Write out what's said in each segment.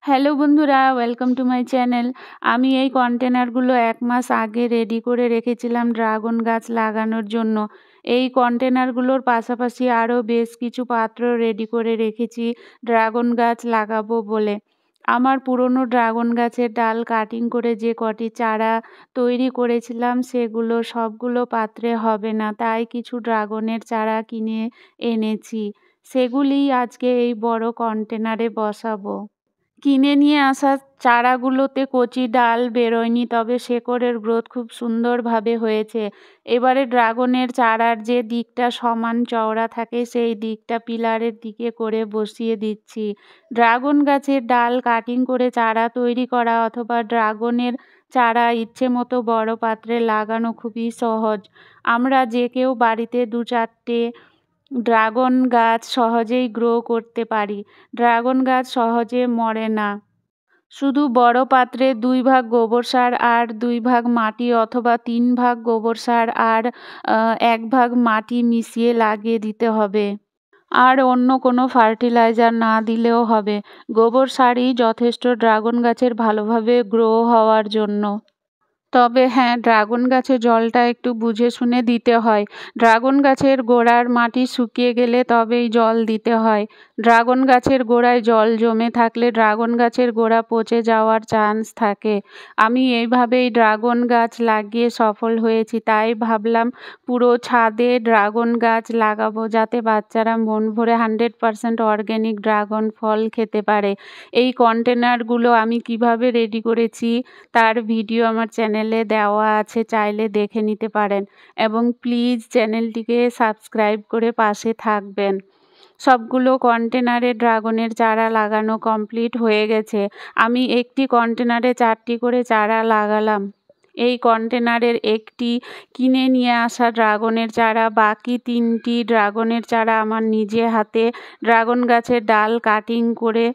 Hello বন্ধুরা, welcome to my channel. আমি এই কন্টেনারগুলো ১ মাস আগে রেডি করে রেখেছিলাম ড্রাগন গাছ লাগানোর জন্য। এই কন্টেনারগুলোর পাশাপাশি আরও বেশ কিছু পাত্র রেডি করে রেখেছি ড্রাগন গাছ লাগাবো বলে। আমার পুরনো ড্রাগন গাছের ডাল কাটিং করে যে কটি চারা তৈরি করেছিলাম সেগুলো সবগুলো পাত্রে হবে না, তাই কিছু ড্রাগনের চারা কিনে এনেছি। সেগুলিই আজকে এই বড় কন্টেনারে বসাবো। কিনে নিয়ে আসা চারাগুলোতে কচি ডাল বেরোয়নি, তবে শেকড়ের গ্রোথ খুব সুন্দরভাবে হয়েছে। এবারে ড্রাগনের চারার যে দিকটা সমান চওড়া থাকে সেই দিকটা পিলারের দিকে করে বসিয়ে দিচ্ছি। ড্রাগন গাছের ডাল কাটিং করে চারা তৈরি করা অথবা ড্রাগনের চারা ইচ্ছে মতো বড় পাত্রে লাগানো খুবই সহজ। আমরা যে কেউ বাড়িতে ২-৪টে ড্রাগন গাছ সহজেই গ্রো করতে পারি। ড্রাগন গাছ সহজে মরে না। শুধু বড় পাত্রে ২ ভাগ গোবর সার আর ২ ভাগ মাটি অথবা ৩ ভাগ গোবর সার আর ১ ভাগ মাটি মিশিয়ে লাগিয়ে দিতে হবে। আর অন্য কোনো ফার্টিলাইজার না দিলেও হবে। গোবর সারই যথেষ্ট ড্রাগন গাছের ভালোভাবে গ্রো হওয়ার জন্য। তবে হ্যাঁ, ড্রাগন গাছে জলটা একটু বুঝে শুনে দিতে হয়। ড্রাগন গাছের গোড়ার মাটি শুকিয়ে গেলে তবেই জল দিতে হয়। ড্রাগন গাছের গোড়ায় জল জমে থাকলে ড্রাগন গাছের গোড়া পচে যাওয়ার চান্স থাকে। আমি এইভাবেই ড্রাগন গাছ লাগিয়ে সফল হয়েছি, তাই ভাবলাম পুরো ছাদে ড্রাগন গাছ লাগাবো, যাতে বাচ্চারা মন ভরে 100% অর্গ্যানিক ড্রাগন ফল খেতে পারে। এই কন্টেনারগুলো আমি কিভাবে রেডি করেছি তার ভিডিও আমার চ্যানেলে দেওয়া আছে, চাইলে দেখে নিতে পারেন। এবং প্লিজ চ্যানেলটিকে সাবস্ক্রাইব করে পাশে থাকবেন। সবগুলো কন্টেনারে ড্রাগনের চারা লাগানো কমপ্লিট হয়ে গেছে। আমি একটি কন্টেনারে 4টি করে চারা লাগালাম। এই কন্টেনারের একটি কিনে নিয়ে আসা ড্রাগনের চারা, বাকি 3টি ড্রাগনের চারা আমার নিজে হাতে ড্রাগন গাছের ডাল কাটিং করে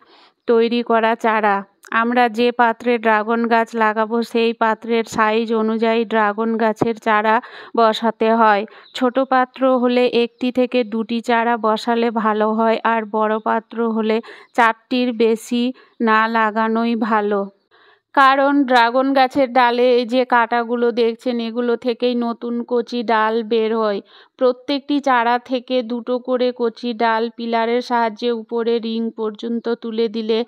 তৈরি করা চারা। আমরা যে পাত্রে ড্রাগন গাছ লাগাবো সেই পাত্রের সাইজ অনুযায়ী ড্রাগন গাছের চারা বসাতে হয়। ছোট পাত্র হলে 1টি থেকে 2টি চারা বসালে ভালো হয়, আর বড় পাত্র হলে 4টির বেশি না লাগানোই ভালো। কারণ ড্রাগন গাছের ডালে এই যে কাঁটাগুলো দেখছেন, এগুলো থেকেই নতুন কচি ডাল বের হয়। প্রত্যেকটি চারা থেকে 2টো করে কচি ডাল পিলারের সাহায্যে উপরে রিং পর্যন্ত তুলে দিলে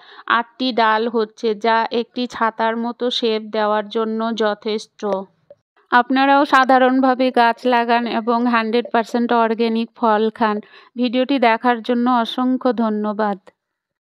8টি ডাল হচ্ছে, যা একটি ছাতার মতো শেপ দেওয়ার জন্য যথেষ্ট। আপনারাও সাধারণভাবে গাছ লাগান এবং 100% অর্গ্যানিক ফল খান। ভিডিওটি দেখার জন্য অসংখ্য ধন্যবাদ।